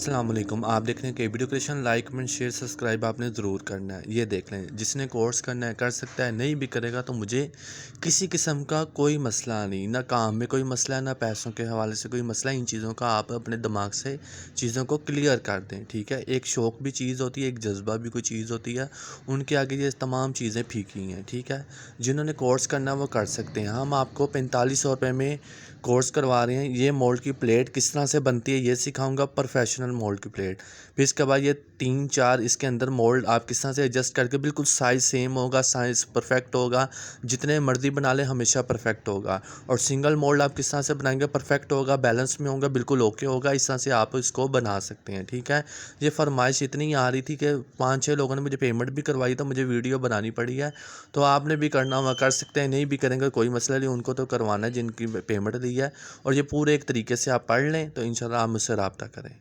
अस्सलाम वालेकुम। आप देख रहे हैं कि video creation like comment share subscribe आपने ज़रूर करना है। ये देख लें, जिसने कोर्स करना है कर सकता है, नहीं भी करेगा तो मुझे किसी किस्म का कोई मसला नहीं, ना काम में कोई मसला है, ना पैसों के हवाले से कोई मसला। इन चीज़ों का आप अपने दिमाग से चीज़ों को क्लियर कर दें, ठीक है। एक शौक़ भी चीज़ होती है, एक जज्बा भी कोई चीज़ होती है, उनके आगे ये तमाम चीज़ें फीकी हैं, ठीक है। जिन्होंने कोर्स करना है वो कर सकते हैं। हम आपको 4500 रुपये में कोर्स करवा रहे हैं। ये मोल्ड की प्लेट किस तरह से बनती है ये सिखाऊंगा, प्रोफेशनल मोल्ड की प्लेट। फिर इसके बाद ये 3-4 इसके अंदर मोल्ड आप किस तरह से एडजस्ट करके बिल्कुल साइज़ सेम होगा, साइज़ परफेक्ट होगा, जितने मर्जी बना लें हमेशा परफेक्ट होगा। और सिंगल मोल्ड आप किस तरह से बनाएंगे परफेक्ट होगा, बैलेंस में होगा, बिल्कुल ओके होगा। इस तरह से आप इसको बना सकते हैं, ठीक है। ये फरमाइश इतनी आ रही थी कि 5-6 लोगों ने मुझे पेमेंट भी करवाई, तो मुझे वीडियो बनानी पड़ी है। तो आपने भी करना हुआ कर सकते हैं, नहीं भी करेंगे कोई मसला नहीं, उनको तो करवाना है जिनकी पेमेंट दी है। और ये पूरे एक तरीके से आप पढ़ लें तो इंशाल्लाह आप मुझसे रब्ता करें।